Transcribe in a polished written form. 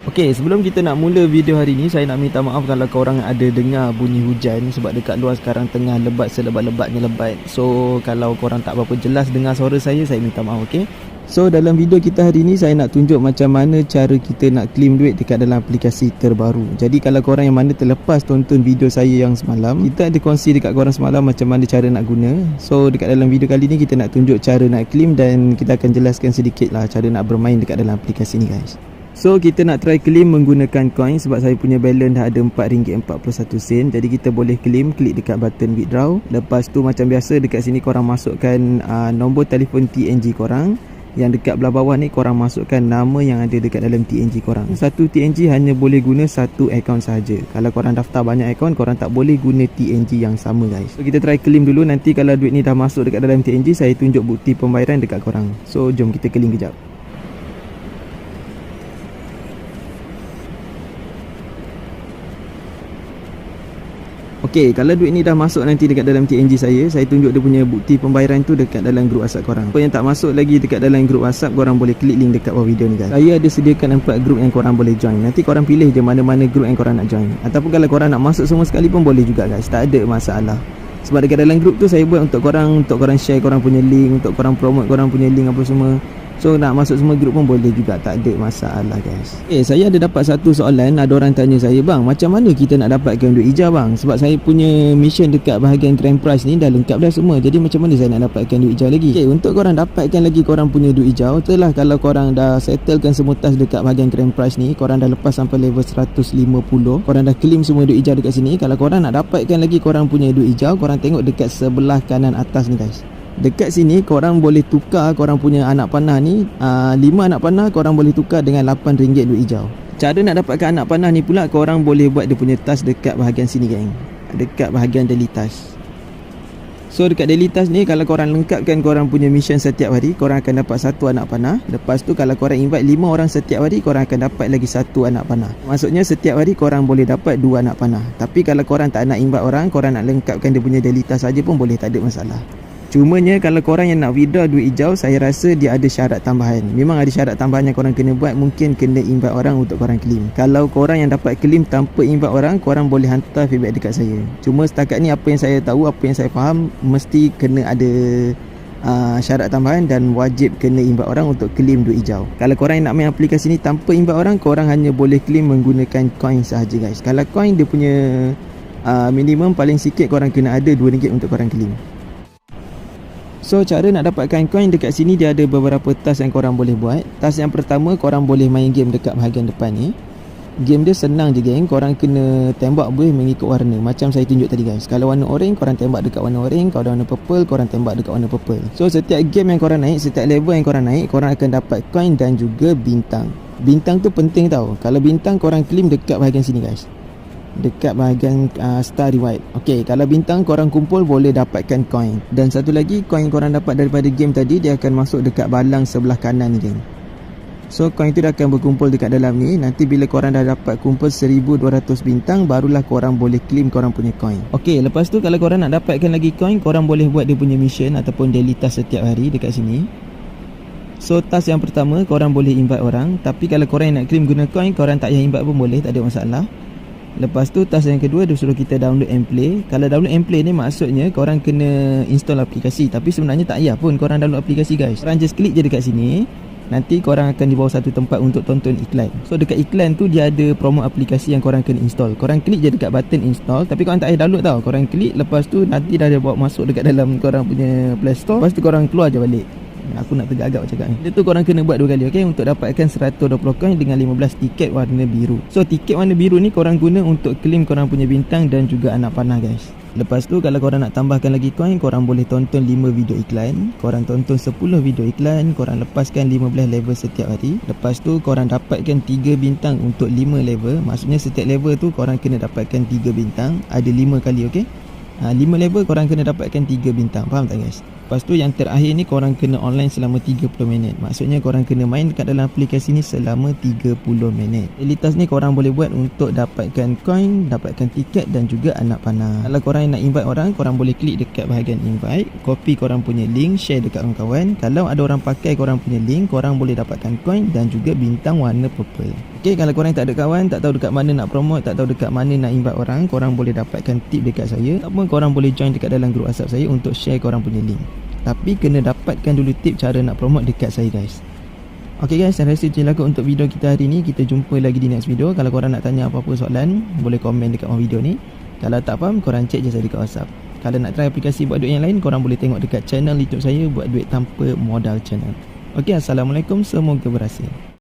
Okey, sebelum kita nak mula video hari ni, saya nak minta maaf kalau korang ada dengar bunyi hujan sebab dekat luar sekarang tengah lebat selebat-lebatnya lebat. So, kalau korang tak berapa jelas dengar suara saya minta maaf, okey? So, dalam video kita hari ni saya nak tunjuk macam mana cara kita nak claim duit dekat dalam aplikasi terbaru. Jadi, kalau korang yang mana terlepas tonton video saya yang semalam, kita ada kongsi dekat korang semalam macam mana cara nak guna. So, dekat dalam video kali ni kita nak tunjuk cara nak claim dan kita akan jelaskan sedikit lah cara nak bermain dekat dalam aplikasi ni, guys. So kita nak try claim menggunakan coin sebab saya punya balance dah ada RM4.41. Jadi kita boleh claim, klik dekat button withdraw. Lepas tu macam biasa dekat sini korang masukkan nombor telefon TNG korang. Yang dekat belah bawah ni korang masukkan nama yang ada dekat dalam TNG korang. Satu TNG hanya boleh guna satu akaun sahaja. Kalau korang daftar banyak akaun, korang tak boleh guna TNG yang sama, guys. So kita try claim dulu. Nanti kalau duit ni dah masuk dekat dalam TNG, saya tunjuk bukti pembayaran dekat korang. So jom kita claim kejap. Okey, kalau duit ni dah masuk nanti dekat dalam TNG saya tunjuk dia punya bukti pembayaran tu dekat dalam grup WhatsApp korang. Apa yang tak masuk lagi dekat dalam grup WhatsApp, korang boleh klik link dekat bawah video ni, guys. Saya ada sediakan 4 grup yang korang boleh join. Nanti korang pilih je mana-mana grup yang korang nak join. Ataupun kalau korang nak masuk semua sekali pun boleh juga, guys. Tak ada masalah. Sebab dekat dalam grup tu saya buat untuk korang share korang punya link, untuk korang promote korang punya link apa semua. So nak masuk semua grup pun boleh juga, tak ada masalah, guys. Saya ada dapat satu soalan. Ada orang tanya saya, bang, macam mana kita nak dapatkan duit hijau, bang? Sebab saya punya mission dekat bahagian grand prize ni dah lengkap dah semua. Jadi macam mana saya nak dapatkan duit hijau lagi? Untuk korang dapatkan lagi korang punya duit hijau, itulah kalau korang dah settlekan semua task dekat bahagian grand prize ni, korang dah lepas sampai level 150, korang dah claim semua duit hijau dekat sini. Kalau korang nak dapatkan lagi korang punya duit hijau, korang tengok dekat sebelah kanan atas ni, guys. Dekat sini korang boleh tukar korang punya anak panah ni, 5 anak panah korang boleh tukar dengan RM8 duit hijau. Cara nak dapatkan anak panah ni pula, korang boleh buat dia punya task dekat bahagian sini, geng. Dekat bahagian daily task. So dekat daily task ni, kalau korang lengkapkan korang punya mission setiap hari, korang akan dapat 1 anak panah. Lepas tu kalau korang invite 5 orang setiap hari, korang akan dapat lagi 1 anak panah. Maksudnya setiap hari korang boleh dapat 2 anak panah. Tapi kalau korang tak nak invite orang, korang nak lengkapkan dia punya daily task saja pun boleh, tak ada masalah. Cumanya kalau korang yang nak withdraw duit hijau, saya rasa dia ada syarat tambahan. Memang ada syarat tambahan yang korang kena buat. Mungkin kena invite orang untuk korang claim. Kalau korang yang dapat claim tanpa invite orang, korang boleh hantar feedback dekat saya. Cuma setakat ni apa yang saya tahu, apa yang saya faham, mesti kena ada syarat tambahan dan wajib kena invite orang untuk claim duit hijau. Kalau korang yang nak main aplikasi ni tanpa invite orang, korang hanya boleh claim menggunakan coin sahaja, guys. Kalau coin dia punya minimum paling sikit korang kena ada RM2 untuk korang claim. So cara nak dapatkan coin dekat sini, dia ada beberapa task yang korang boleh buat. Task yang pertama, korang boleh main game dekat bahagian depan ni. Game dia senang je, geng. Korang kena tembak buih mengikut warna. Macam saya tunjuk tadi, guys. Kalau warna orange, korang tembak dekat warna orange. Kalau warna purple, korang tembak dekat warna purple. So setiap game yang korang naik, setiap level yang korang naik, korang akan dapat coin dan juga bintang. Bintang tu penting tau. Kalau bintang korang claim dekat bahagian sini, guys. Dekat bahagian star reward. Okey, kalau bintang korang kumpul boleh dapatkan coin. Dan satu lagi, coin korang dapat daripada game tadi, dia akan masuk dekat balang sebelah kanan ni, geng. So coin tu dah akan berkumpul dekat dalam ni. Nanti bila korang dah dapat kumpul 1200 bintang, barulah korang boleh claim korang punya coin. Okey, lepas tu kalau korang nak dapatkan lagi coin, korang boleh buat dia punya mission ataupun daily task setiap hari dekat sini. So task yang pertama, korang boleh invite orang. Tapi kalau korang nak claim guna coin, korang tak payah invite pun boleh, tak ada masalah. Lepas tu task yang kedua, dia suruh kita download and play. Kalau download and play ni maksudnya korang kena install aplikasi. Tapi sebenarnya tak payah pun korang download aplikasi, guys. Korang just klik je dekat sini. Nanti korang akan dibawa satu tempat untuk tonton iklan. So dekat iklan tu dia ada promo aplikasi yang korang kena install. Korang klik je dekat button install. Tapi korang tak payah download tau. Korang klik, lepas tu nanti dah dia bawa masuk dekat dalam korang punya Play Store. Lepas tu korang keluar je balik. Aku nak tegak-agak cakap ni. Dia tu korang kena buat 2 kali, okey, untuk dapatkan 120 coin dengan 15 tiket warna biru. So tiket warna biru ni korang guna untuk claim korang punya bintang dan juga anak panah, guys. Lepas tu kalau korang nak tambahkan lagi coin, korang boleh tonton 5 video iklan. Korang tonton 10 video iklan. Korang lepaskan 15 level setiap hari. Lepas tu korang dapatkan 3 bintang untuk 5 level. Maksudnya setiap level tu korang kena dapatkan 3 bintang. Ada 5 kali, okey. 5 level korang kena dapatkan 3 bintang. Faham tak, guys? Lepas tu yang terakhir ni korang kena online selama 30 minit. Maksudnya korang kena main dekat dalam aplikasi ni selama 30 minit. Daily task ni korang boleh buat untuk dapatkan coin, dapatkan tiket dan juga anak panah. Kalau korang yang nak invite orang, korang boleh klik dekat bahagian invite, copy korang punya link, share dekat kawan-kawan. Kalau ada orang pakai korang punya link, korang boleh dapatkan coin dan juga bintang warna purple. Okay, kalau korang tak ada kawan, tak tahu dekat mana nak promote, tak tahu dekat mana nak invite orang, korang boleh dapatkan tip dekat saya. Ataupun korang boleh join dekat dalam grup WhatsApp saya untuk share korang punya link. Tapi kena dapatkan dulu tip cara nak promote dekat saya guys. Okay guys, saya rasa itu je lah untuk video kita hari ni. Kita jumpa lagi di next video. Kalau korang nak tanya apa-apa soalan, boleh komen dekat bawah video ni. Kalau tak faham, korang cek je saya dekat WhatsApp. Kalau nak try aplikasi buat duit yang lain, korang boleh tengok dekat channel YouTube saya, Buat Duit Tanpa Modal Channel. Okay, Assalamualaikum, semoga berhasil.